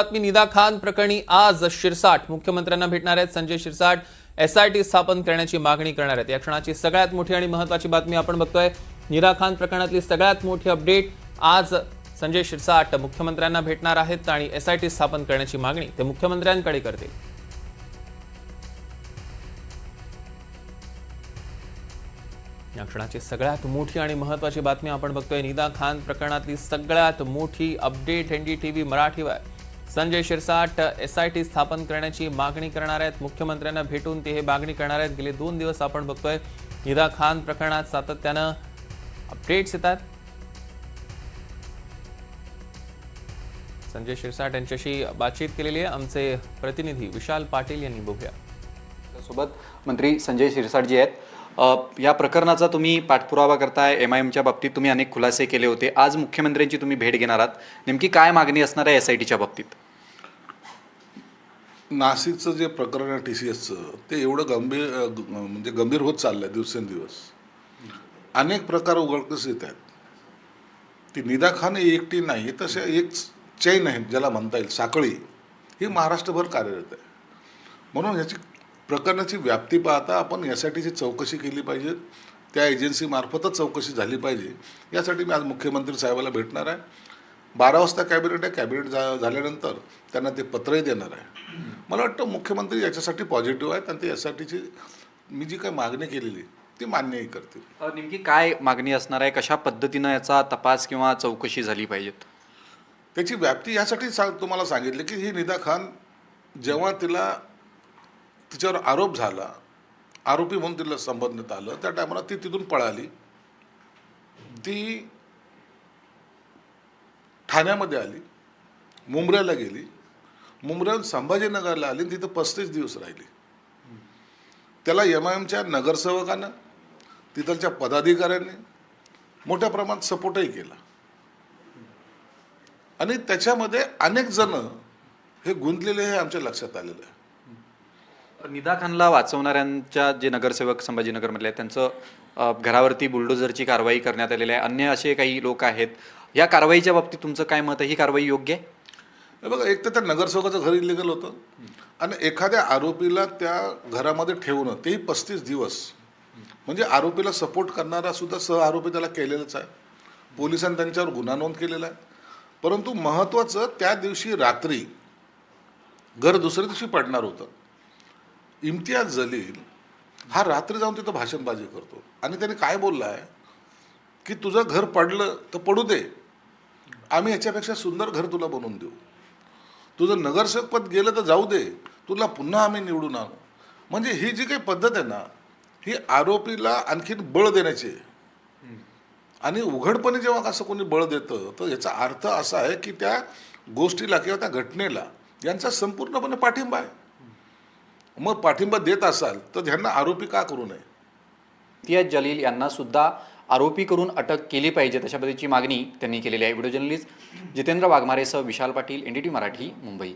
बातमी निदा खान प्रकरणी आज शिरसाट मुख्यमंत्र्यांना भेटणार आहेत। संजय शिरसाट एसआयटी स्थापन करण्याची मागणी करणार आहेत। या क्षणाची सगळ्यात मोठी आणि महत्त्वाची बातमी आपण बघतोय। निदा खान प्रकरणातली सगळ्यात मोठी अपडेट, आज संजय शिरसाट मुख्यमंत्र्यांना भेटणार आहेत आणि एसआयटी स्थापन करण्याची मागणी ते मुख्यमंत्र्यांकडे करतील। या क्षणाची सगळ्यात मोठी आणि महत्त्वाची बातमी आपण बघतोय। निदा खान प्रकरणातली सगळ्यात मोठी अपडेट एनडीटीव्ही मराठीवर। संजय शिरसाट एसआयटी स्थापन करण्याची मागणी करणार आहेत। मुख्यमंत्र्यांना भेटून ते हे मागणी करणार आहेत। गेले 2 दिवस आपण बघतोय निदा खान प्रकरणात सातत्यानं अपडेट्स येतात। संजय शिरसाट यांच्याशी बातचीत केलेली आहे आमचे प्रतिनिधी विशाल पाटील यांनी। बघूया सोबत मंत्री संजय शिरसाट जी आहेत। या प्रकरणाचा तुम्ही पाठपुरावा करताय। एमआयएमच्या बाबतीत तुम्ही अनेक खुलासे केले होते। आज मुख्यमंत्र्यांची तुम्ही भेट घेणार आहात, नेमकी काय मागणी असणार आहे एसआयटीच्या बाबतीत? नाशिकचं जे प्रकरण आहे TCSचं, ते एवढं गंभीर होत चाललंय दिवसेंदिवस। अनेक प्रकार उघडकीस येत आहेत। ती निदा खान एकटी नाही, तसे एक चैन आहे ज्याला म्हणता येईल, साखळी ही महाराष्ट्रभर कार्यरत आहे। म्हणून याची प्रकरणाची व्याप्ती पाहता आपण यासाठीची चौकशी केली पाहिजे, त्या एजन्सीमार्फतच चौकशी झाली पाहिजे। यासाठी मी आज मुख्यमंत्री साहेबाला भेटणार आहे। 12 वाजता कॅबिनेट आहे। कॅबिनेट झाल्यानंतर त्यांना ते पत्रही देणार आहे। मला वाटतं मुख्यमंत्री याच्यासाठी पॉझिटिव्ह आहेत आणि ते यासाठीची मी जी काही मागणी केलेली ती मान्यही करतील। नेमकी काय मागणी असणार आहे? कशा पद्धतीनं याचा तपास किंवा चौकशी झाली पाहिजेत? त्याची व्याप्ती यासाठी तुम्हाला सांगितले की ही निदा खान जेव्हा तिच्यावर आरोप झाला, आरोपी म्हणून तिला संबोधण्यात आलं, त्या टायमाला ती तिथून पळाली। ती ठाण्यामध्ये आली, मुंब्र्याला गेली, मुंब्र्याहून संभाजीनगरला आली, तिथं 35 दिवस राहिली। त्याला एमआयएमच्या नगरसेवकांना, तिथलच्या पदाधिकाऱ्यांनी मोठ्या प्रमाणात सपोर्टही केला आणि त्याच्यामध्ये अनेक जण हे गुंतलेले हे आमच्या लक्षात आलेलं आहे। निदा खानला वाचवणाऱ्यांच्या जे नगरसेवक संभाजीनगरमधले आहेत त्यांचं घरावरती बुलडोझरची कारवाई करण्यात आलेली आहे। अन्य असे काही लोक आहेत। या कारवाईच्या बाबतीत तुमचं काय मत आहे? ही कारवाई योग्य आहे? बघा, एक तर त्या नगरसेवकाचं घर इलिगल होतं आणि एखाद्या आरोपीला त्या घरामध्ये ठेवणं, तेही 35 दिवस, म्हणजे आरोपीला सपोर्ट करणारा सुद्धा सह आरोपी त्याला केलेलाच आहे। पोलिसांनी त्यांच्यावर गुन्हा नोंद केलेला आहे। परंतु महत्त्वाचं, त्या दिवशी रात्री घर दुसऱ्या दिवशी पडणार होतं। इम्तियाज जलील हा रात्री जाऊन तिथं भाषणबाजी करतो आणि त्याने काय बोलला आहे की तुझं घर पडलं तर पडू दे, आम्ही याच्यापेक्षा सुंदर घर तुला बनवून देऊ। तुझं नगरसेवक पद गेलं तर जाऊ दे, तुला पुन्हा आम्ही निवडून आणू। म्हणजे ही जी काही पद्धत आहे ना, ही आरोपीला आणखीन बळ देण्याची आहे। आणि उघडपणे जेव्हा असं कोणी बळ देतं तर याचा अर्थ असा आहे की त्या गोष्टीला किंवा त्या घटनेला यांचा संपूर्णपणे पाठिंबा आहे। मग पाठिंबा देत असाल तर ह्यांना आरोपी का करू नये? इम्तियाज जलील यांना सुद्धा आरोपी करून अटक केली पाहिजे, तशा पद्धतीची मागणी त्यांनी केलेली आहे। Video journalist Jitendra वाघमारेसह Vishal Patil, NDTV Marathi, Mumbai.